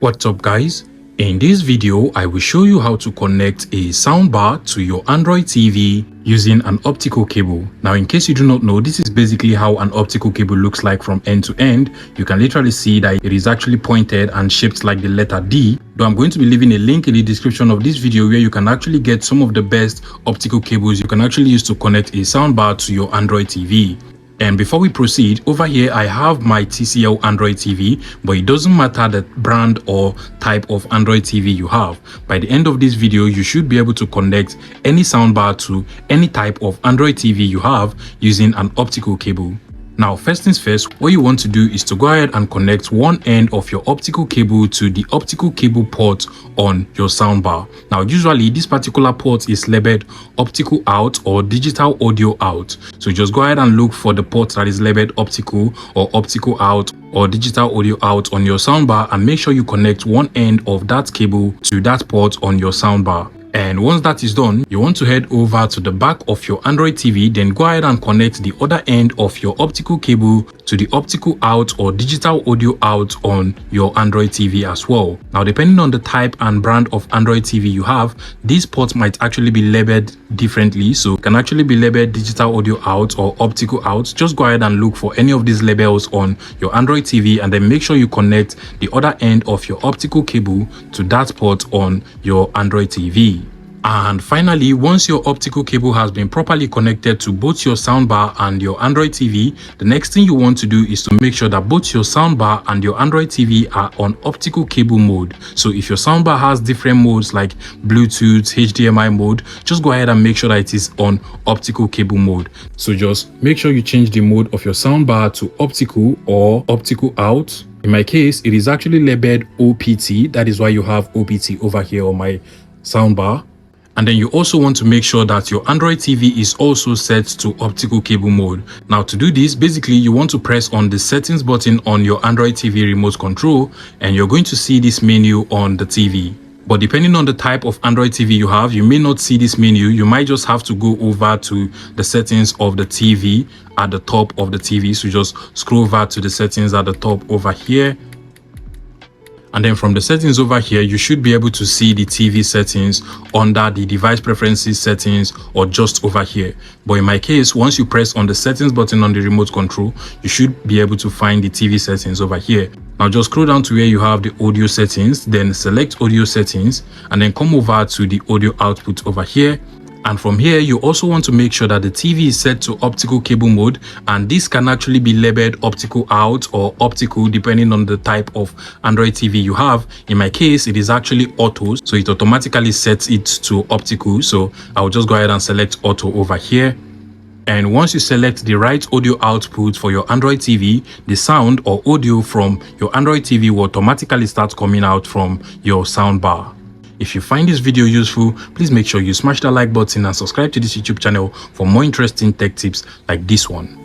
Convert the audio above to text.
What's up guys? In this video, I will show you how to connect a soundbar to your Android TV using an optical cable. Now, in case you do not know, this is basically how an optical cable looks like from end to end. You can literally see that it is actually pointed and shaped like the letter D. Though I'm going to be leaving a link in the description of this video where you can actually get some of the best optical cables you can actually use to connect a soundbar to your Android TV. And before we proceed, over here I have my TCL Android TV, but it doesn't matter the brand or type of Android TV you have. By the end of this video, you should be able to connect any soundbar to any type of Android TV you have using an optical cable. Now, first things first, what you want to do is to go ahead and connect one end of your optical cable to the optical cable port on your soundbar. Now, usually this particular port is labeled optical out or digital audio out. So just go ahead and look for the port that is labeled optical or optical out or digital audio out on your soundbar and make sure you connect one end of that cable to that port on your soundbar. And once that is done, you want to head over to the back of your Android TV, then go ahead and connect the other end of your optical cable to the optical out or digital audio out on your Android TV as well. Now, depending on the type and brand of Android TV you have, these ports might actually be labeled differently. So it can actually be labeled digital audio out or optical out. Just go ahead and look for any of these labels on your Android TV and then make sure you connect the other end of your optical cable to that port on your Android TV. And finally, once your optical cable has been properly connected to both your soundbar and your Android TV, the next thing you want to do is to make sure that both your soundbar and your Android TV are on optical cable mode. So if your soundbar has different modes like Bluetooth, HDMI mode, just go ahead and make sure that it is on optical cable mode. So just make sure you change the mode of your soundbar to optical or optical out. In my case, it is actually labeled OPT. That is why you have OPT over here on my soundbar. And then you also want to make sure that your Android TV is also set to optical cable mode. Now, to do this, basically you want to press on the settings button on your Android TV remote control and you're going to see this menu on the TV. But depending on the type of Android TV you have, you may not see this menu. You might just have to go over to the settings of the TV at the top of the TV. So just scroll over to the settings at the top over here. And then from the settings over here, you should be able to see the TV settings under the device preferences settings or just over here. But in my case, once you press on the settings button on the remote control, you should be able to find the TV settings over here. Now just scroll down to where you have the audio settings, then select audio settings, and then come over to the audio output over here. And from here, you also want to make sure that the TV is set to optical cable mode, and this can actually be labeled optical out or optical depending on the type of Android TV you have. In my case, it is actually auto, so it automatically sets it to optical. So I'll just go ahead and select auto over here. And once you select the right audio output for your Android TV, the sound or audio from your Android TV will automatically start coming out from your soundbar. If you find this video useful, please make sure you smash that like button and subscribe to this YouTube channel for more interesting tech tips like this one.